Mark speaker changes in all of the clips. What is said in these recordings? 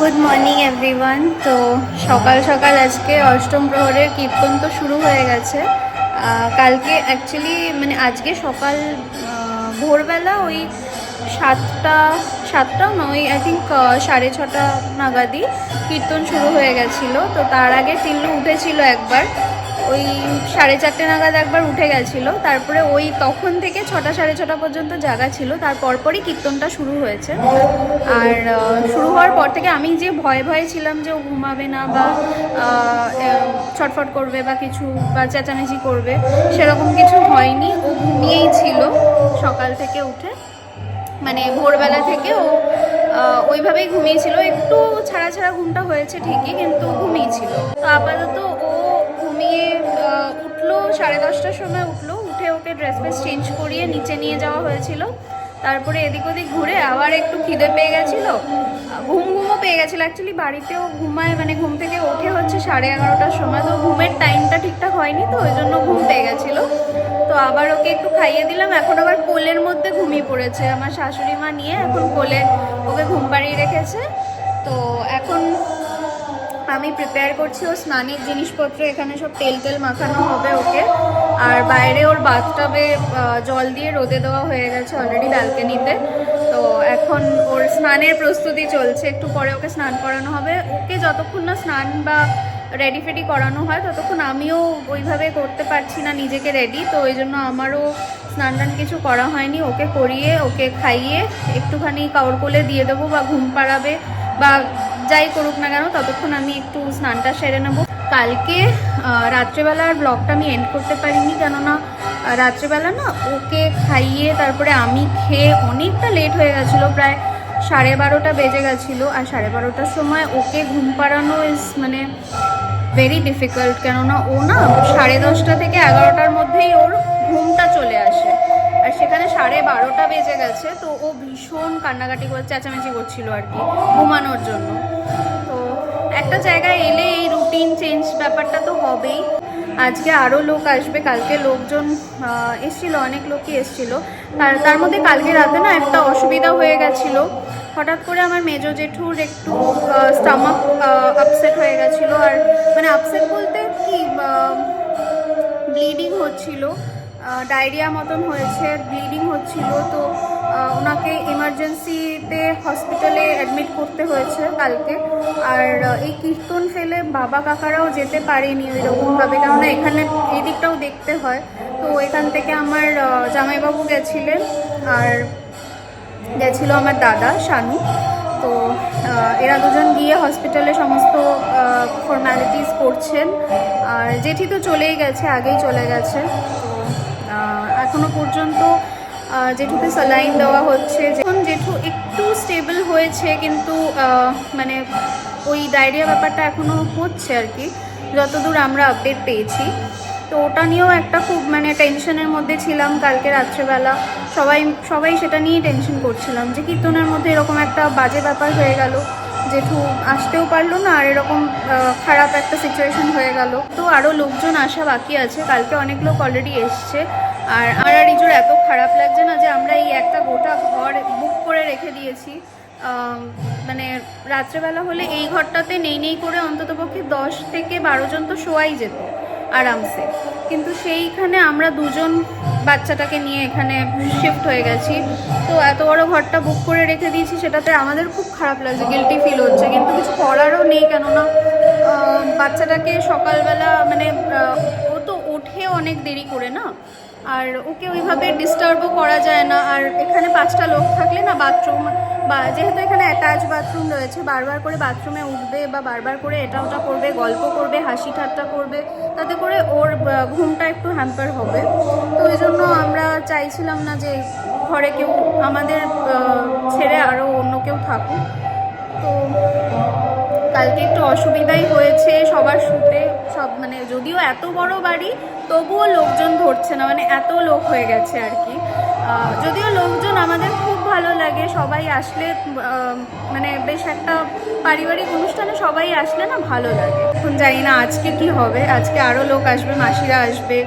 Speaker 1: Good morning everyone. তো সকাল সকাল আজকে অষ্টম প্রহরের কীর্তন তো শুরু হয়ে গেছে। কালকে অ্যাকচুয়ালি মানে আজকে সকাল ভোরবেলা ওই সাতটা সাতটাও না, ওই আই থিঙ্ক 6:30 নাগাদই কীর্তন শুরু হয়ে গেছিলো। তো তার আগে টিল্লু উঠেছিল একবার, ওই 4:30 নাগাদ একবার উঠে গেছিলো। তারপরে ওই তখন থেকে 6টা 6:30 পর্যন্ত জাগা ছিল, তার পরপরই কীর্তনটা শুরু হয়েছে। আর শুরু হওয়ার পর থেকে আমি যে ভয়ে ভয়ে ছিলাম যে ও ঘুমাবে না বা ছটফট করবে বা কিছু বা চেঁচামেচি করবে, সেরকম কিছু হয়নি। ও ঘুমিয়েই ছিল সকাল থেকে উঠে, মানে ভোরবেলা থেকে ও ওইভাবেই ঘুমিয়েছিল। একটু ছাড়া ছাড়া ঘুমটা হয়েছে ঠিকই, কিন্তু ঘুমিয়েছিল। তো আপাতত ও ঘুমিয়ে উঠলো, 10:30টার সময় উঠলো। উঠে ওকে ড্রেস ফ্রেস চেঞ্জ করিয়ে নিচে নিয়ে যাওয়া হয়েছিল। তারপরে এদিক ওদিক ঘুরে আবার একটু খিদে পেয়ে গেছিলো, ঘুমও পেয়ে গেছিলো। অ্যাকচুয়ালি বাড়িতেও ঘুমায়, মানে ঘুম থেকে ওঠে হচ্ছে 11:30টার সময়। তো ঘুমের টাইমটা ঠিকঠাক হয়নি, তো ওই জন্য ঘুম পেয়ে গেছিলো। তো আবার ওকে একটু খাইয়ে দিলাম। এখন আবার কোলের মধ্যে ঘুমিয়ে পড়েছে, আমার শাশুড়ি মা নিয়ে এখন কোলে ওকে ঘুম পাড়িয়ে রেখেছে। তো এখন আমি প্রিপেয়ার করছি ও স্নানের জিনিসপত্র। এখানে সব তেল তেল মাখানো হবে ওকে। আর বাইরে ওর বাথটাবে জল দিয়ে রোদে দেওয়া হয়ে গেছে অলরেডি ব্যালকনিতে। তো এখন ওর স্নানের প্রস্তুতি চলছে, একটু পরে ওকে স্নান করানো হবে। ওকে যতক্ষণ না স্নান বা রেডি ফেডি করানো হয় ততক্ষণ আমিও ওইভাবে করতে পারছি না নিজেকে রেডি। তো ওই জন্য আমারও স্নান টান কিছু করা হয়নি। ওকে করিয়ে ওকে খাইয়ে একটুখানি কাউর কোলে দিয়ে দেবো বা ঘুম পাড়াবে বা যাই করুক না কেন, ততক্ষণ আমি একটু স্নানটা সেরে নেবো। কালকে রাত্রেবেলার ব্লগটা আমি এন্ড করতে পারিনি, কেননা রাত্রেবেলা না ওকে খাইয়ে তারপরে আমি খেয়ে অনেকটা লেট হয়ে গেছিলো, প্রায় 12:30 বেজে গেছিলো। আর 12:30টার সময় ওকে ঘুম পাড়ানো ইজ মানে ভেরি ডিফিকাল্ট, কেননা ও না 10:30 থেকে 11টার মধ্যেই ওর ঘুমটা চলে আসে। আর সেখানে 12:30 বেজে গেছে, তো ও ভীষণ কান্নাকাটি করে চেঁচামেচি করছিল আর কি ঘুমানোর জন্য। তো একটা জায়গায় এলে এই রুটিন চেঞ্জ ব্যাপারটা তো হবেই। আজকে আরও লোক আসবে, কালকে লোকজন এসেছিলো, অনেক লোকই এসেছিলো। তার মধ্যে কালকে রাতে না একটা অসুবিধা হয়ে গেছিলো। হঠাৎ করে আমার মেজো জেঠুর একটু স্টামাক আপসেট হয়ে গেছিলো। আর মানে আপসেট বলতে কি, ব্লিডিং হচ্ছিল, ডায়রিয়া মতন হয়েছে, ব্লিডিং হচ্ছিল। তো ওনাকে এমার্জেন্সিতে হসপিটালে অ্যাডমিট করতে হয়েছে কালকে। আর এই কীর্তন ফেলে বাবা কাকারাও যেতে পারেনি ওইরকমভাবে, কেননা এখানে এই দিকটাও দেখতে হয়। তো এখান থেকে আমার জামাইবাবু গেছিলেন, আর গেছিলো আমার দাদা শানু। তো এরা দুজন গিয়ে হসপিটালে সমস্ত ফর্ম্যালিটিস করছেন। আর জেঠি তো চলেই গেছে, আগেই চলে গেছে। তো এখনো পর্যন্ত জেঠুকে স্যালাইন দেওয়া হচ্ছে। যখন জেঠু একটু স্টেবল হয়েছে, কিন্তু মানে ওই ডায়রিয়া ব্যাপারটা এখনও হচ্ছে আর কি, যতদূর আমরা আপডেট পেয়েছি। তো ওটা নিয়েও একটা খুব মানে টেনশনের মধ্যে ছিলাম কালকে রাত্রেবেলা। সবাই সেটা নিয়েই টেনশন করছিলাম যে কীর্তনের মধ্যে এরকম একটা বাজে ব্যাপার হয়ে গেল, জেঠু আসতেও পারলো না, আর এরকম খারাপ একটা সিচুয়েশন হয়ে গেল। তো আরও লোকজন আসা বাকি আছে, কালকে অনেক লোক অলরেডি এসছে। আর রিজুর এত খারাপ লাগছে না যে আমরা এই একটা গোটা ঘর বুক করে রেখে দিয়েছি। মানে রাত্রেবেলা হলে এই ঘরটাতে নেই করে অন্ততপক্ষে 10 থেকে 12 জন তো শোয়াই যেত আরামসে, কিন্তু সেইখানে আমরা দুজন বাচ্চাটাকে নিয়ে এখানে শিফট হয়ে গেছি। তো এত বড় ঘরটা বুক করে রেখে দিয়েছি, সেটাতে আমাদের খুব খারাপ লাগছে, গিল্টি ফিল হচ্ছে, কিন্তু কিছু করারও নেই। কেননা বাচ্চাটাকে সকালবেলা মানে ও তো ওঠে অনেক দেরি করে না, আর ওকে ওইভাবে ডিস্টার্বও করা যায় না। আর এখানে 5টা লোক থাকলে না বাথরুম বা যেহেতু এখানে অ্যাটাচ বাথরুম রয়েছে, বারবার করে বাথরুমে উঠবে বা বারবার করে এটা ওটা করবে, গল্প করবে, হাসি ঠাট্টা করবে, তাতে করে ওর ঘুমটা একটু হ্যাম্পার হবে। তো ওই জন্য আমরা চাইছিলাম না যে ঘরে কেউ আমাদের ছেড়ে আরও অন্য কেউ থাকুক। তো কালকে একটু অসুবিধাই হয়েছে সবার শুতে, সব মানে যদিও এত বড় বাড়ি তবুও লোকজন ধরছে না, মানে এত লোক হয়ে গেছে আর কি। যদিও লোকজন আমাদের খুব ভালো লাগে সবাই আসলে, মানে বেশ একটা পারিবারিক অনুষ্ঠানে সবাই আসলে না ভালো লাগে। এখন জানি না আজকে কি হবে, আজকে আরও লোক আসবে, মাসিরা আসবে,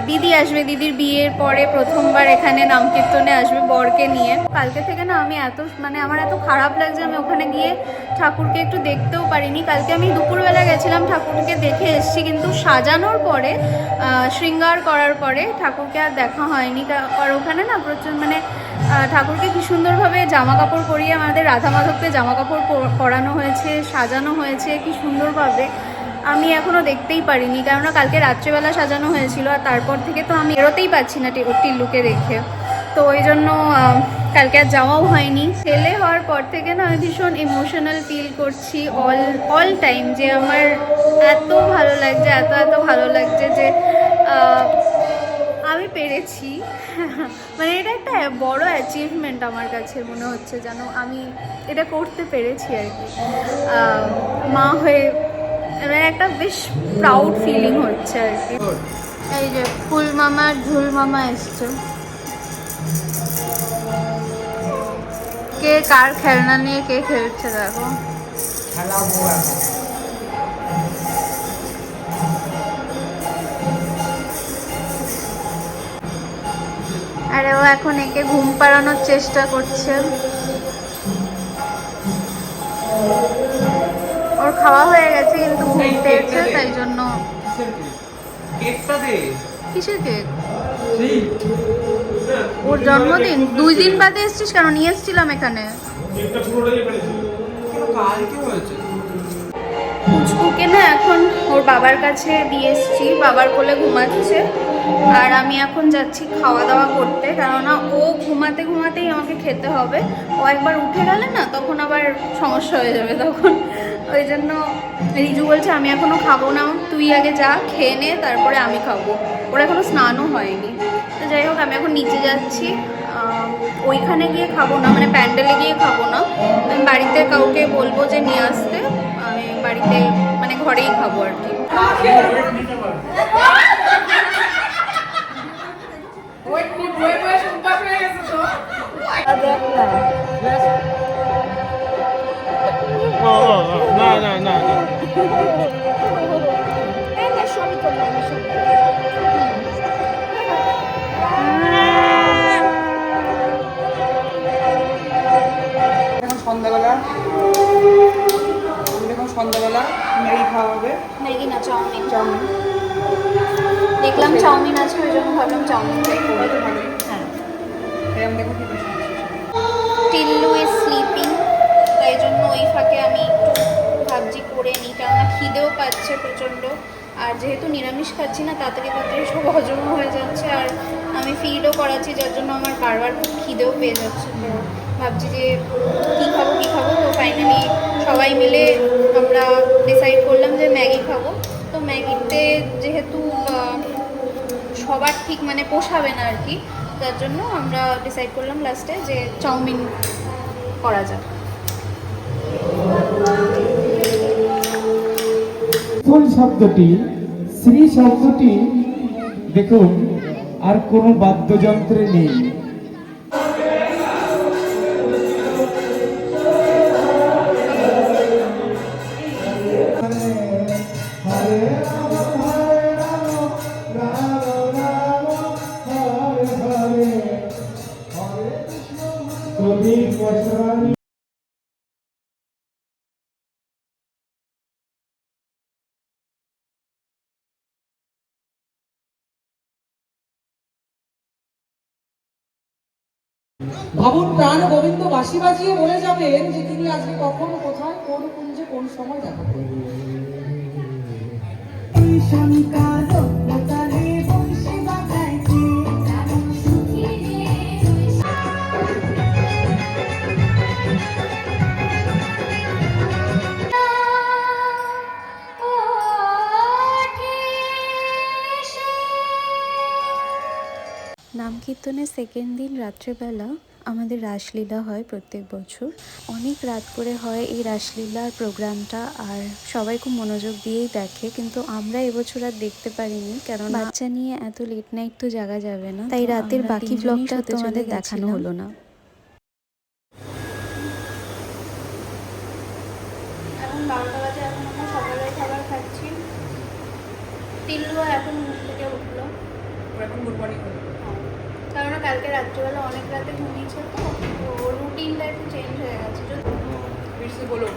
Speaker 1: দিদি আসবে, দিদির বিয়ের পরে প্রথমবার এখানে নাম কীর্তনে আসবে বরকে নিয়ে। কালকে থেকে না আমি মানে আমার এত খারাপ লাগছে, আমি ওখানে গিয়ে ঠাকুরকে একটু দেখতেও পারিনি। কালকে আমি দুপুরবেলা গেছিলাম, ঠাকুরকে দেখে এসেছি, কিন্তু সাজানোর পরে শৃঙ্গার করার পরে ঠাকুরকে আর দেখা হয়নি। আর ওখানে না প্রচুর মানে ঠাকুরকে কি সুন্দরভাবে জামা কাপড় পরিয়ে আমাদের রাধা মাধবকে জামা কাপড় পরানো হয়েছে, সাজানো হয়েছে কি সুন্দরভাবে, আমি এখনও দেখতেই পারিনি, কেননা কালকে রাত্রেবেলা সাজানো হয়েছিল। আর তারপর থেকে তো আমি বেরোতেই পারছি না টিল্লুকে রেখে, তো ওই জন্য কালকে আর যাওয়াও হয়নি। ছেলে হওয়ার পর থেকে না আমি ভীষণ ইমোশনাল ফিল করছি অল টাইম, যে আমার এত ভালো লাগছে, এত ভালো লাগছে যে আমি পেরেছি। মানে এটা একটা বড় অ্যাচিভমেন্ট আমার কাছে মনে হচ্ছে, যেন আমি এটা করতে পেরেছি আর কি, মা হয়ে। মানে একটা বেশ প্রাউড ফিলিং হচ্ছে আর কি। এই যে ফুল মামা ঝুল মামা এসছে, কে কার খেলনা নিয়ে কে খেলছে দেখো। আরে ও এখন একে ঘুম পাড়ানোর চেষ্টা করছে। ওর খাওয়া হয়ে গেছে কিন্তু ঘুম পেয়েছে, তাই জন্য। কিসের কেক? ওর জন্মদিন? 2 দিন বাদে এসছিস কেন? নিয়ে এসছিলাম এখানে। পুচকুকে না এখন ওর বাবার কাছে দিয়ে এসছি, বাবার কোলে ঘুমাচ্ছে। আর আমি এখন যাচ্ছি খাওয়া দাওয়া করতে, কেননা ও ঘুমাতেই আমাকে খেতে হবে। ও একবার উঠে গেলে না তখন আবার সমস্যা হয়ে যাবে তখন। ওই জন্য রিজু বলছে আমি এখনও খাবো না, তুই আগে যা খেয়ে নে, তারপরে আমি খাবো। ওর এখনও স্নানও হয়নি। তো যাই হোক, আমি এখন নিচে যাচ্ছি। ওইখানে গিয়ে খাবো না, মানে প্যান্ডেলে গিয়ে খাবো না, আমি বাড়িতে কাউকে বলবো যে নিয়ে আসতে। আমি বাড়িতে মানে ঘরেই খাবো আর কি।
Speaker 2: না সন্ধ্যাবেলা ম্যাগি খাওয়া হবে।
Speaker 1: ম্যাগি না, চাউমিন। দেখলাম চাউমিন আছে, ওই জন্য ভাবলাম চাউমিনটাই করে।
Speaker 2: হ্যাঁ, দেখো কি
Speaker 1: টিল্লু ইজ স্লিপিং, তাই জন্য ওই ফাঁকে আমি একটু ভাবছি করে নিই, কেননা খিদেও পাচ্ছে প্রচণ্ড। আর যেহেতু নিরামিষ খাচ্ছি না, তাড়াতাড়ি সব হজম হয়ে যাচ্ছে, আর আমি ফিলও করাচ্ছি, যার জন্য আমার বারবার খুব খিদেও পেয়ে যাচ্ছে। তো ভাবছি যে কী খাবো। তো ফাইনালি সবাই মিলে আমরা ডিসাইড করলাম যে ম্যাগি খাবো। তো ম্যাগিতে যেহেতু সবার ঠিক মানে পোষাবে না আর কি, তার জন্য আমরা ডিসাইড করলাম লাস্টে যে চাউমিন করা যাক।
Speaker 3: ফুল শব্দটি, শ্রী শব্দটি দেখুন আর কোনো বাদ্যযন্ত্রে নেই।
Speaker 4: ভাবুন, প্রাণ গোবিন্দ বাঁশি বাজিয়ে বলে যাবেন যে তিনি আজকে কখন, কোথায়, কোন কুঞ্জে, কোন সময় দেখা করবেন।
Speaker 5: নাম কীর্তনের সেকেন্ড দিন রাত্রেবেলা আমাদের রাসলীলা হয় প্রত্যেক বছর। অনেক রাত করে হয় এই রাসলীলার প্রোগ্রামটা, আর সবাই খুব মনোযোগ দিয়েই দেখে। কিন্তু আমরা এবছর আর দেখতে পারিনি, কারণ বাচ্চা নিয়ে এত লেট নাইট তো জাগা যাবে না, তাই রাতের বাকি ব্লগটা তোমাদের দেখানো হলো না।
Speaker 1: এখন 12টা বাজে, এখন আমরা সকালের খাবার খাচ্ছি। টিল্লু এখন ঘুম থেকে উঠলো,
Speaker 2: ওর এখন গুড মর্নিং
Speaker 1: কারণ কালকে রাত্রিবেলা অনেক রাতে ঘুমিয়েছে, তো ওর রুটিনটা একটু চেঞ্জ হয়ে গেছে।
Speaker 2: ফিরসে বলো।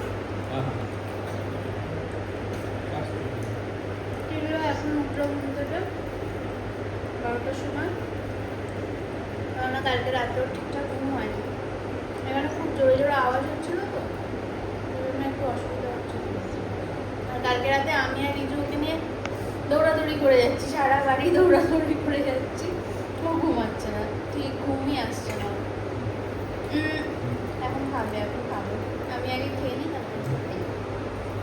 Speaker 1: টিল্লু এখন উঠলো ঘুম থেকে 12টার সময়, কারণ কালকে রাতেও ঠিকঠাক ঘুম হয়নি। এখানে খুব জোরে জোরে আওয়াজ হচ্ছিলো, তো ওই জন্য একটু অসুবিধা হচ্ছিল। আর কালকে রাতে আমি আর রিজুকে নিয়ে দৌড়াদৌড়ি করে যাচ্ছি, সারা বাড়ি দৌড়াদৌড়ি করে যাচ্ছি, ও ঘুমাচ্ছে না, ঠিক ঘুমই আসছে না। এখন খাবে, আমি আগে খেয়ে নিই,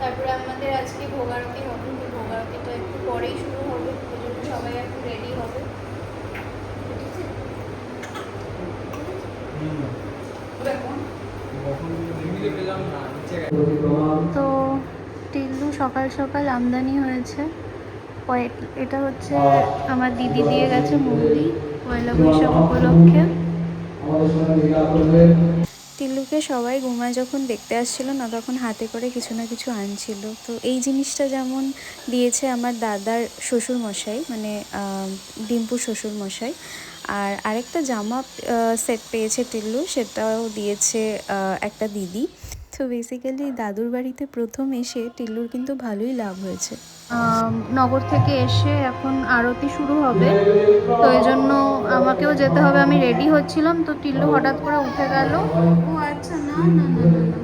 Speaker 1: তারপরে আমাদের আজকে ভোগারতি হবে, তো ভোগারতিটা একটু পরেই শুরু হবে, ওই জন্য সবাই একটু রেডি হবে। তো টিল্লু সকাল সকাল আমদানি হয়েছে। এটা হচ্ছে আমার দিদি দিয়ে গেছে মুরলি পয়লা বৈশাখ উপলক্ষে।
Speaker 5: টিল্লুকে সবাই ঘুমায় যখন দেখতে আসছিল না, তখন হাতে করে কিছু না কিছু আনছিল। তো এই জিনিসটা যেমন দিয়েছে আমার দাদার শ্বশুর মশাই, মানে ডিম্পুর শ্বশুর মশাই, আর আরেকটা জামা সেট পেয়েছে টিল্লু, সেটাও দিয়েছে একটা দিদি। তো বেসিক্যালি দাদুর বাড়িতে প্রথম এসে টিল্লুর কিন্তু ভালোই লাভ হয়েছে।
Speaker 1: নগর থেকে এসে এখন আরতি শুরু হবে, তো এই জন্য আমাকেও যেতে হবে। আমি রেডি হচ্ছিলাম, তো টিল্লু হঠাৎ করে উঠে গেল। ও আচ্ছা, না না না না না,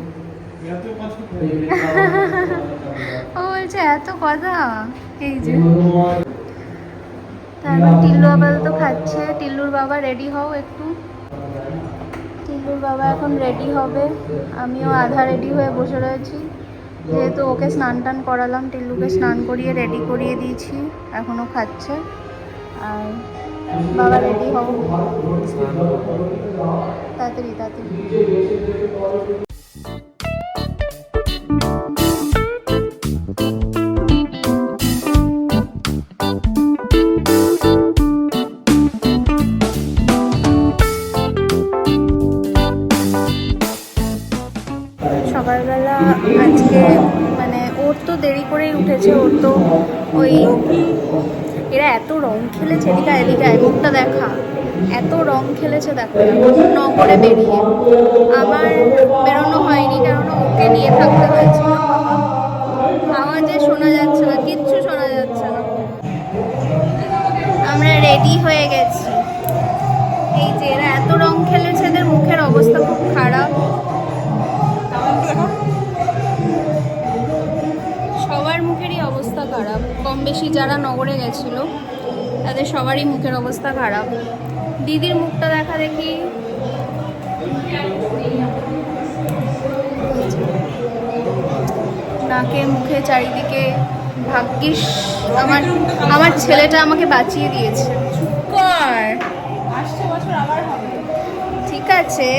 Speaker 1: ও বলছে এত কথা। এই যে তারপর টিল্লু আপাতত খাচ্ছে। টিল্লুর বাবা রেডি হও একটু। টিল্লুর বাবা এখন রেডি হবে, আমিও আধা রেডি হয়ে বসে রয়েছি। যেহেতু ওকে স্নান টান করালাম, টিল্লুকে স্নান করিয়ে রেডি করিয়ে দিয়েছি, এখনও খাচ্ছে। আর বাবা রেডি হও, তাড়াতাড়ি তাড়াতাড়ি।
Speaker 5: সকালবেলা আজকে মানে ওর তো দেরি করেই উঠেছে, ওর তো ওই এরা এত রং খেলেছে, এদিকে এদিকে মুখটা দেখা, এত রং খেলেছে দেখো নগরে বেরিয়ে। আমার বেরোনো হয়নি, কারণ ওকে নিয়ে থাকতে হয়েছিল। আওয়াজে শোনা যাচ্ছে না, কিচ্ছু শোনা যাচ্ছে না। আমরা রেডি হয়ে গেছি। এই যে এরা এত রং খেলেছে, এদের মুখের অবস্থা খুব খারাপ। সবার মুখেরই অবস্থা খারাপ, কম বেশি যারা নগরে গেছিল তাদের সবারই মুখের অবস্থা খারাপ। দিদির মুখটা দেখা দেখি, নাকে মুখে চারিদিকে। ভাগ্যিস আমার ছেলেটা আমাকে বাঁচিয়ে দিয়েছে। চুপ কর, ঠিক আছে,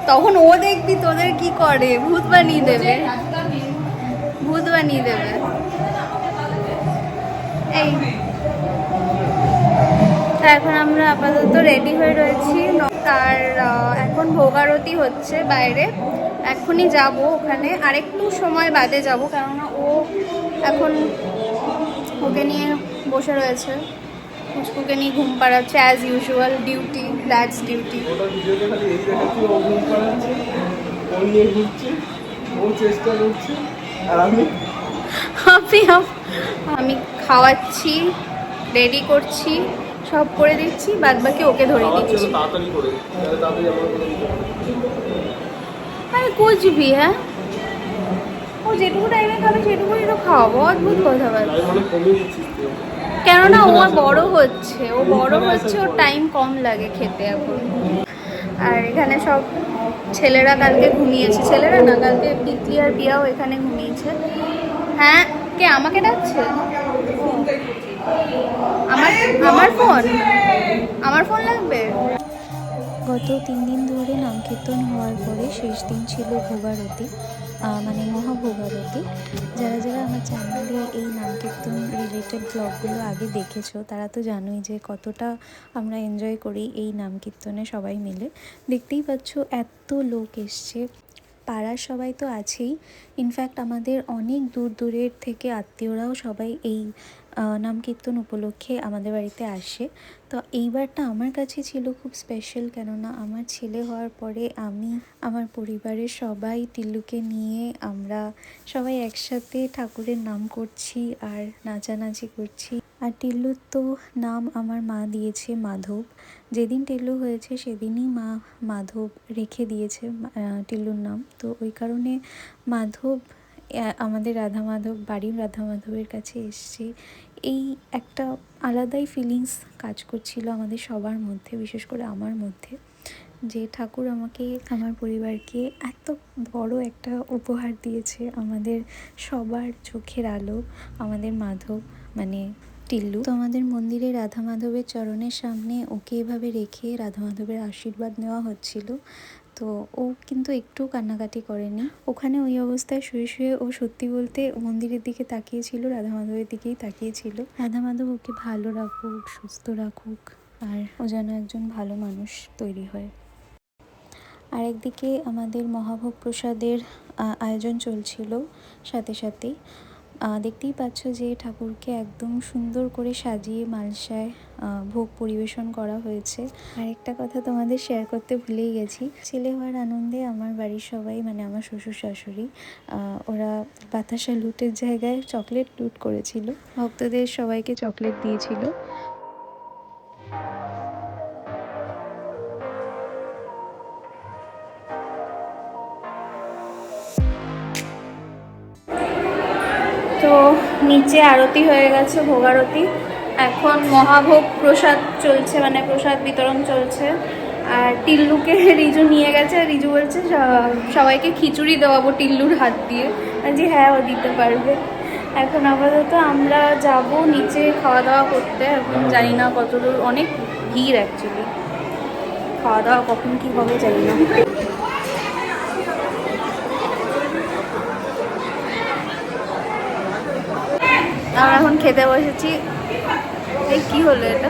Speaker 5: তখন ও দেখবি তোদের কি করে, ভূত বানিয়ে দেবে, ভূত বানিয়ে দেবে। এই তা এখন আমরা আপাতত রেডি হয়ে রয়েছি, আর এখন ভোগারতি হচ্ছে বাইরে। এখনই যাব ওখানে, আরেকটু সময় বাদে যাব, কেননা ও এখন ওকে নিয়ে বসে রয়েছে, পুচকুকে নিয়ে ঘুম পাড়াচ্ছে। As usual, duty, that's duty. আমি খাওয়াচ্ছি, রেডি করছি, সব করে দিচ্ছি, বাদ বাকি ওকে ধরে দিচ্ছি। আরে কুচবি, হ্যাঁ, ও যেটুকু টাইমে খাবে সেটুকুই তো খাওয়াবো। অদ্ভুত কথা বল, কেননা ও বড় হচ্ছে, ওর টাইম কম লাগে খেতে এখন। আর এখানে সব ছেলেরা কালকে ঘুমিয়েছে, ছেলেরা না, কালকে পিকলি আর বিয়াও এখানে ঘুমিয়েছে। হ্যাঁ, কে আমাকে ডাকছে? আমার ফোন লাগবে। গত 3 দিন ধরে নাম কীর্তন হওয়ার পরে শেষ দিন ছিল ভোগারতি, মানে মহাভোগারতি। যারা যারা আমার চ্যানেলে এই নাম কীর্তন রিলেটেড ব্লগগুলো আগে দেখেছো তারা তো জানোই যে কতটা আমরা এনজয় করি এই নাম কীর্তনে সবাই মিলে। দেখতেই পাচ্ছ এত লোক এসছে, পাড়ার সবাই তো আছেই, ইনফ্যাক্ট আমাদের অনেক দূর দূরের থেকে আত্মীয়রাও সবাই এই নাম কীর্তন উপলক্ষে আমাদের বাড়িতে আসে। তো এইবারটা আমার কাছে ছিল খুব স্পেশাল, কেননা আমার ছেলে হওয়ার পরে আমি, আমার পরিবারের সবাই টিল্লুকে নিয়ে আমরা সবাই একসাথে ঠাকুরের নাম করছি আর নাচানাচি করছি। আর টিল্লুর তো নাম আমার মা দিয়েছে মাধব। যেদিন টিল্লু হয়েছে সেদিনই মা মাধব রেখে দিয়েছে টিল্লুর নাম। তো ওই কারণে মাধব আমাদের রাধা মাধব, বাড়ির রাধা মাধবের কাছে এসছে। এই একটা আলাদাই ফিলিংস কাজ করছিল আমাদের সবার মধ্যে, বিশেষ করে আমার মধ্যে, যে ঠাকুর আমাকে, আমার পরিবারকে এত বড় একটা উপহার দিয়েছে। আমাদের সবার চোখের আলো আমাদের মাধব, মানে টিল্লু। তো আমাদের মন্দিরে রাধা মাধবের চরণের সামনে ওকে এভাবে রেখে রাধা মাধবের আশীর্বাদ নেওয়া হচ্ছিল। তো ও কিন্তু একটু কান্নাকাটি করেনি ওখানে। ওই অবস্থায় শুয়ে শুয়ে ও সত্যি বলতে মন্দিরের দিকে তাকিয়েছিল, রাধা মাধবের দিকেই তাকিয়েছিল। রাধা মাধব ওকে ভালো রাখুক, সুস্থ রাখুক, আর ও যেন একজন ভালো মানুষ তৈরি হয়। আরেকদিকে আমাদের মহাভোগ প্রসাদের আয়োজন চলছিল সাথে সাথেই। দেখতেই পাচ্ছ যে ঠাকুরকে একদম সুন্দর করে সাজিয়ে মালসায় ভোগ পরিবেশন করা হয়েছে। আরেকটা কথা তোমাদের শেয়ার করতে ভুলেই গেছি, ছেলে হওয়ার আনন্দে আমার বাড়ির সবাই, মানে আমার শ্বশুর শাশুড়ি, ওরা বাতাসা লুটের জায়গায় চকলেট লুট করেছিল, ভক্তদের সবাইকে চকলেট দিয়েছিল।
Speaker 1: তো নিচে আরতি হয়ে গেছে, ভোগ আরতি। এখন মহাভোগ প্রসাদ চলছে, মানে প্রসাদ বিতরণ চলছে। আর টিল্লুকে রিজু নিয়ে গেছে, রিজু বলছে সবাইকে খিচুড়ি দেওয়াবো টিল্লুর হাত দিয়ে। যে হ্যাঁ, ও দিতে পারবে। এখন আপাতত আমরা যাব নিচে খাওয়া দাওয়া করতে। এখন জানি না কতদূর, অনেক ভিড় অ্যাকচুয়ালি, খাওয়া দাওয়া কখন কী হবে জানি না। আমরা এখন খেতে বসেছি। এই কি হলো, এটা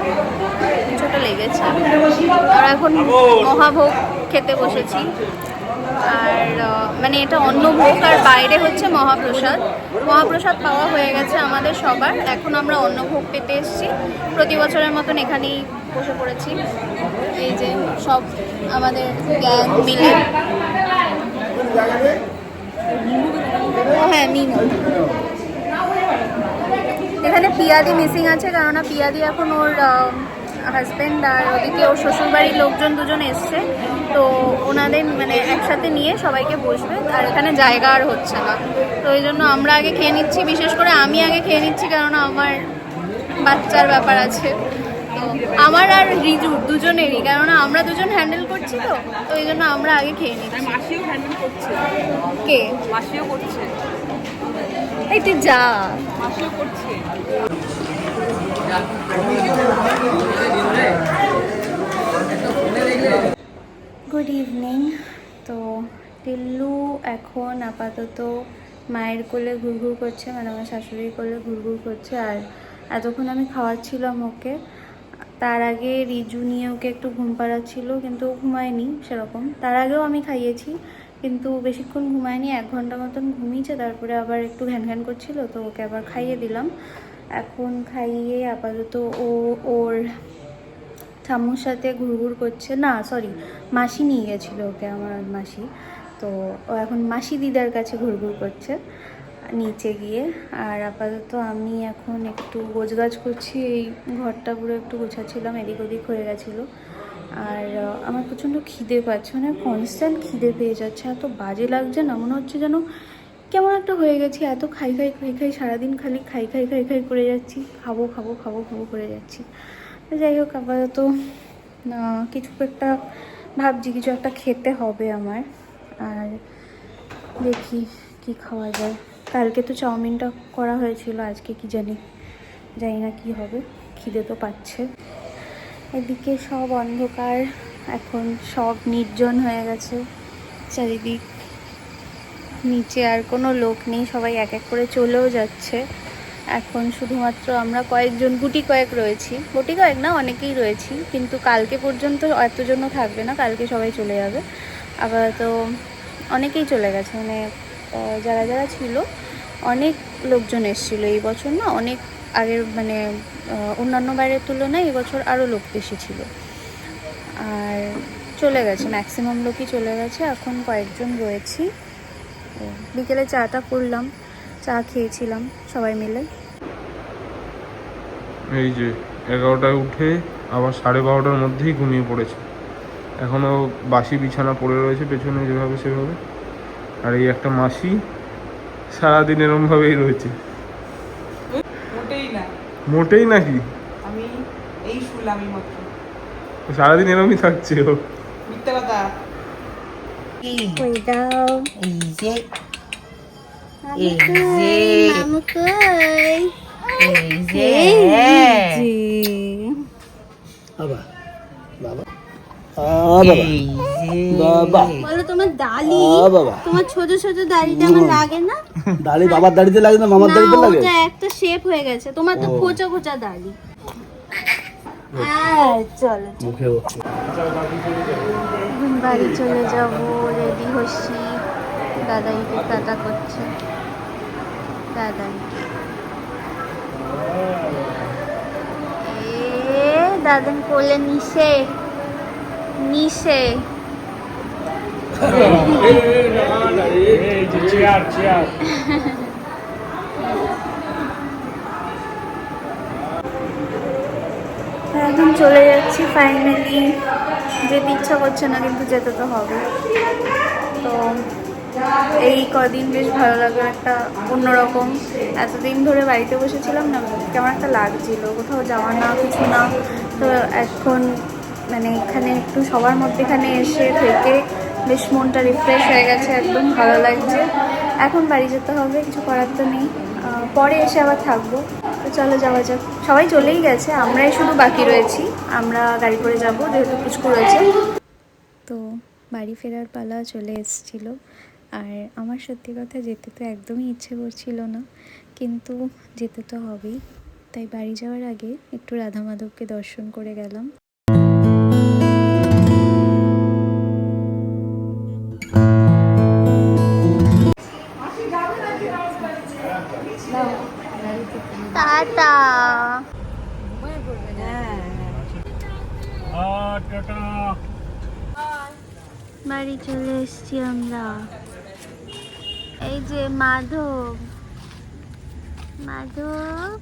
Speaker 1: ছোটো লেগেছে। আমরা এখন মহাভোগ খেতে বসেছি। আর মানে এটা অন্নভোগ, আর বাইরে হচ্ছে মহাপ্রসাদ। মহাপ্রসাদ পাওয়া হয়ে গেছে আমাদের সবার। এখন আমরা অন্নভোগ পেতে এসেছি। প্রতি বছরের মতন এখানেই বসে পড়েছি। এই যে সব আমাদের গ্যাং মিলে। হ্যাঁ, মিনু। এখানে পিয়াদি মিসিং আছে, কেননা পিয়াদি এখন ওর হাজব্যান্ড আর ওদিকে ওর শ্বশুরবাড়ির লোকজন দুজন এসছে। তো ওনাদের মানে একসাথে নিয়ে সবাইকে বসবে, আর এখানে জায়গা আর হচ্ছে না। তো ওই জন্য আমরা আগে খেয়ে নিচ্ছি, বিশেষ করে আমি আগে খেয়ে নিচ্ছি, কেননা আমার বাচ্চার ব্যাপার আছে। তো আমার আর রিজু দুজনেরই, কেননা আমরা দুজন হ্যান্ডেল করছি। তো ওই জন্য আমরা আগে খেয়ে নিচ্ছি।
Speaker 2: মাসিও হ্যান্ডেল করছে।
Speaker 1: কে?
Speaker 2: মাসিও করছে।
Speaker 1: এইটি যা
Speaker 2: মাসিও করছে।
Speaker 1: Good evening. তো টিল্লু এখন আপাতত মায়ের কোলে ঘুরঘুর করছে, মানে আমার শাশুড়ির কোলে ঘুরঘুর করছে। আর এতক্ষণ আমি খাওয়াচ্ছিলাম ওকে। তার আগে রিজু নিয়ে ওকে একটু ঘুম পাড়াচ্ছিল, কিন্তু ও ঘুমায়নি সেরকম। তার আগেও আমি খাইয়েছি, কিন্তু বেশিক্ষণ ঘুমায়নি, 1 ঘন্টা মতন ঘুমিয়েছে। তারপরে আবার একটু ঘ্যান ঘ্যান করছিল, তো ওকে আবার খাইয়ে দিলাম। এখন খাইয়ে আপাতত ও ওর ঠাম্মুর সাথে ঘুরঘুর করছে। না সরি, মাসি নিয়ে গেছিলো ওকে, আমার মাসি। তো ও এখন মাসি দিদার কাছে ঘুরঘুর করছে নিচে গিয়ে। আর আপাতত আমি এখন একটু গোছগাছ করছি। এই ঘরটা পুরো একটু গোছাচ্ছিলাম, এদিক ওদিক হয়ে গেছিলো। আর আমার প্রচণ্ড খিদে পাচ্ছে, মানে কনস্ট্যান্ট খিদে পেয়ে যাচ্ছে। এত বাজে লাগছে না, মনে হচ্ছে যেন কেমন একটা হয়ে গেছি। এত খাই খাই খাই খাই, সারাদিন খালি খাই খাই খাই খাই করে যাচ্ছি, খাবো খাবো খাবো খাবো করে যাচ্ছি। যাই হোক, আপাতত কিছু একটা ভাবছি, কিছু একটা খেতে হবে আমার। আর দেখি কি খাওয়া যায়। কালকে তো চাউমিনটা করা হয়েছিল, আজকে কি জানি না কি হবে। খিদে তো পাচ্ছে। এদিকে সব অন্ধকার, এখন সব নির্জন হয়ে গেছে চারিদিক। নিচে আর কোনো লোক নেই, সবাই এক এক করে চলেও যাচ্ছে। এখন শুধুমাত্র আমরা কয়েকজন, গুটি কয়েক রয়েছি। গুটি কয়েক না, অনেকেই রয়েছি, কিন্তু কালকে পর্যন্ত এতজনও থাকবে না, কালকে সবাই চলে যাবে। আবার তো অনেকেই চলে গেছে, মানে যারা যারা ছিল অনেক লোকজন এসেছিল এই বছর না, অনেক আগের মানে অন্যান্য বাইরের তুলনায় এবছর আরও লোক বেশি ছিল। আর চলে গেছে, ম্যাক্সিমাম লোকই চলে গেছে, এখন কয়েকজন রয়েছি। বিকেলে চাটা করলাম, চা খেয়েছিলাম সবাই মিলে।
Speaker 6: এই যে 11টায় উঠে আবার 12:30টার মধ্যেই ঘুমিয়ে পড়েছে, এখনও বাসি বিছানা পড়ে রয়েছে পেছনে যেভাবে সেভাবে। আর এই একটা মাসি সারাদিন এরমভাবেই রয়েছে।
Speaker 2: মোটেই না,
Speaker 6: মোটেই নাকি?
Speaker 2: আমি এই শুনলামই মাত্র।
Speaker 6: সারাদিন এরমই থাকছে ও।
Speaker 2: মিথ্যা কথা।
Speaker 1: কই দাও
Speaker 7: এই যে
Speaker 1: মামু কই?
Speaker 7: এই যে
Speaker 8: বাবা বাবা বাবা
Speaker 1: বলো তোমার দাড়ি,
Speaker 8: বাবা
Speaker 1: তোমার ছোট ছোট দাড়িটা আমার লাগে না?
Speaker 8: দাড়ি বাবার দাড়িতে লাগে না মামার দাড়িতে লাগে?
Speaker 1: ওটা একটা শেপ হয়ে গেছে, তোমার তো খোঁচা খোঁচা দাড়ি। চলো
Speaker 8: মুখে হচ্ছে
Speaker 1: বাড়ি চলে যাব, রেডি হচ্ছি। দাদাইকে টাটা করছে, দাদাইকে দাদান কোলে নিশে নিশে। এখন চলে যাচ্ছি ফাইনালি, যেতে ইচ্ছা করছে না কিন্তু যেতে তো হবে। তো এই কদিন বেশ ভালো লাগলো, একটা অন্যরকম। এতদিন ধরে বাড়িতে বসেছিলাম না, কেমন একটা লাগছিল, কোথাও যাওয়া না কিছু না। তো এখন মানে এখানে একটু সবার মধ্যেখানে এসে থেকে বেশ মনটা রিফ্রেশ হয়ে গেছে, একদম ভালো লাগছে। এখন বাড়ি যেতে হবে, কিছু করার তো নেই, পরে এসে আবার থাকবো। তো চলো যাওয়া যাক। সবাই চলেই গেছে, আমরাই শুধু বাকি রয়েছি। আমরা গাড়ি করে যাব, যেহেতু পুচকু রয়েছে।
Speaker 5: তো বাড়ি ফেরার পালা চলে এসেছিলো। আর আমার সত্যি কথা যেতে তো একদমই ইচ্ছে করছিল না, কিন্তু যেতে তো হবেই। তাই বাড়ি যাওয়ার আগে একটু রাধা মাধবকে দর্শন করে গেলাম।
Speaker 1: টাটা। বাড়ি চলে এসছি আমরা। এই যে মাধব, মাধব